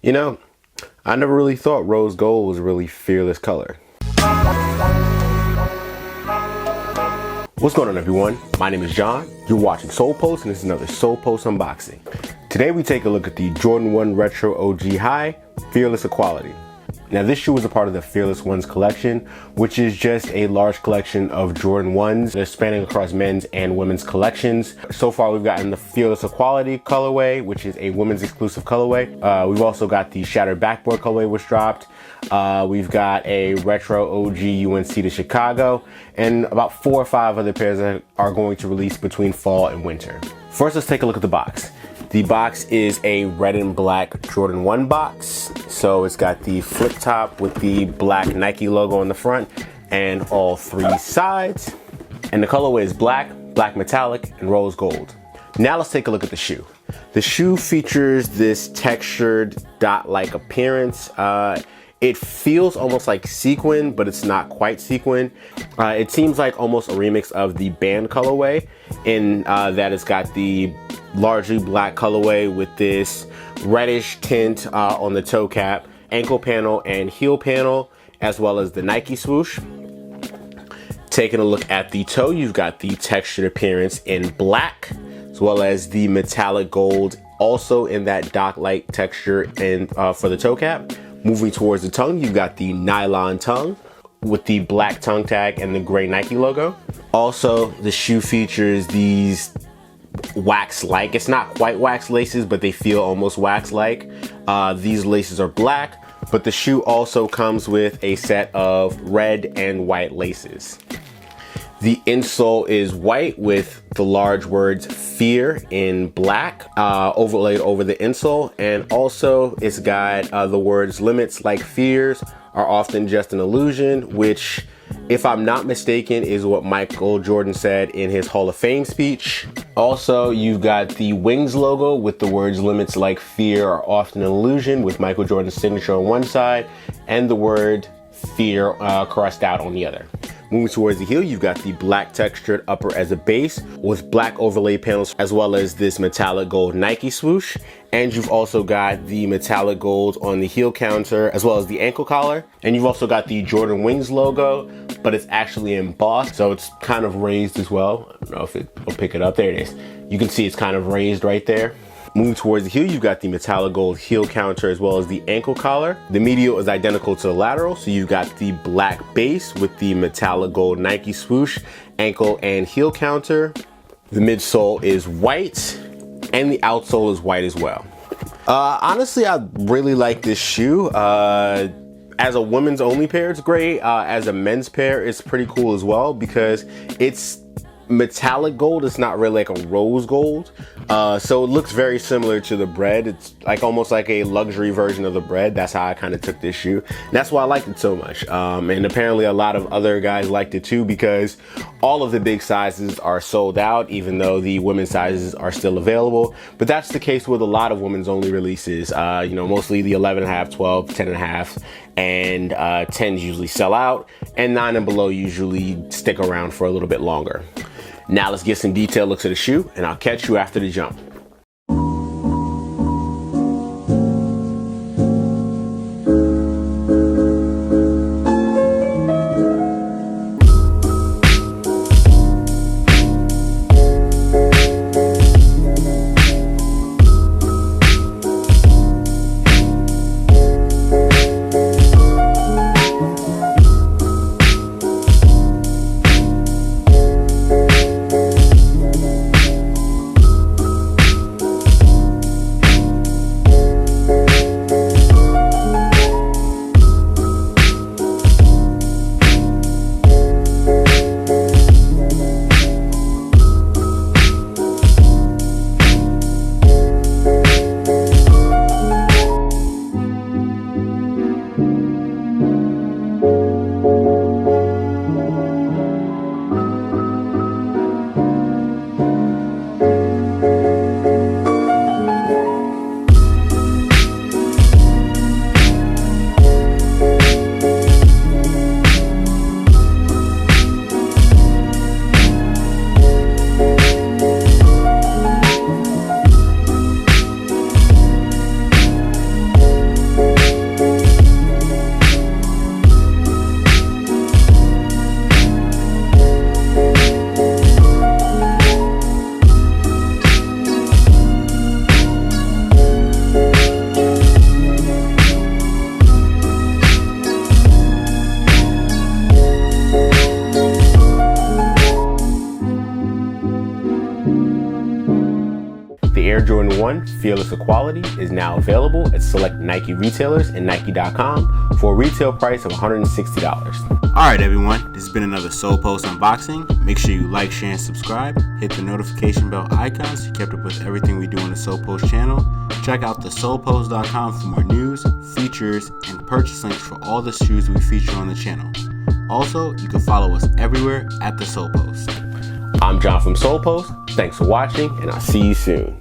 You know, I never really thought rose gold was a really fearless color. What's going on, everyone? My name is John. You're watching Solepost, and this is another Solepost unboxing. Today we take a look at the Jordan 1 Retro OG High Fearless Equality. Now this shoe is a part of the Fearless Ones collection, which is just a large collection of Jordan 1s. They're spanning across men's and women's collections. So far we've gotten the Fearless Equality colorway, which is a women's exclusive colorway. We've also got the Shattered Backboard colorway, which dropped. We've got a Retro OG UNC to Chicago, and about 4 or 5 other pairs that are going to release between fall and winter. First, let's take a look at the box. The box is a red and black Jordan 1 box. So it's got the flip top with the black Nike logo on the front and all 3 sides. And the colorway is black, black metallic, and rose gold. Now let's take a look at the shoe. The shoe features this textured dot-like appearance. It feels almost like sequin, but it's not quite sequin. It seems like almost a remix of the band colorway in that it's got the largely black colorway with this reddish tint on the toe cap, ankle panel, and heel panel, as well as the Nike swoosh. Taking a look at the toe, you've got the textured appearance in black, as well as the metallic gold, also in that dot-like texture and for the toe cap. Moving towards the tongue, you've got the nylon tongue with the black tongue tag and the gray Nike logo. Also, the shoe features these wax-like, it's not quite wax laces, but they feel almost wax-like. These laces are black, but the shoe also comes with a set of red and white laces. The insole is white with the large words fear in black overlaid over the insole, and also it's got the words limits like fears are often just an illusion, which, if I'm not mistaken, is what Michael Jordan said in his Hall of Fame speech. Also, you've got the Wings logo with the words limits like fear are often an illusion with Michael Jordan's signature on one side and the word fear crossed out on the other. Moving towards the heel, you've got the black textured upper as a base with black overlay panels, as well as this metallic gold Nike swoosh. And you've also got the metallic gold on the heel counter, as well as the ankle collar. And you've also got the Jordan Wings logo, but it's actually embossed, so it's kind of raised as well. I don't know if it'll pick it up. There it is. You can see it's kind of raised right there. Moving towards the heel, you've got the metallic gold heel counter as well as the ankle collar. The medial is identical to the lateral, so you've got the black base with the metallic gold Nike swoosh, ankle and heel counter. The midsole is white, and the outsole is white as well. Honestly, I really like this shoe. As a women's only pair, it's great. As a men's pair, it's pretty cool as well because it's metallic gold. It's not really like a rose gold, so it looks very similar to the Bread. It's like almost like a luxury version of the Bread. That's how I kind of took this shoe. And that's why I liked it so much, and apparently a lot of other guys liked it too, because all of the big sizes are sold out, even though the women's sizes are still available. But that's the case with a lot of women's only releases. You know, mostly the 11.5, 12, 10.5, and 10s usually sell out, and 9 and below usually stick around for a little bit longer. Now let's get some detailed looks at the shoe, and I'll catch you after the jump. The Air Jordan 1 Fearless Equality is now available at select Nike retailers and Nike.com for a retail price of $160. Alright everyone, this has been another Solepost unboxing. Make sure you like, share, and subscribe. Hit the notification bell icon so you kept up with everything we do on the Solepost channel. Check out the Solepost.com for more news, features, and purchase links for all the shoes we feature on the channel. Also, you can follow us everywhere at the Solepost. I'm John from Solepost. Thanks for watching, and I'll see you soon.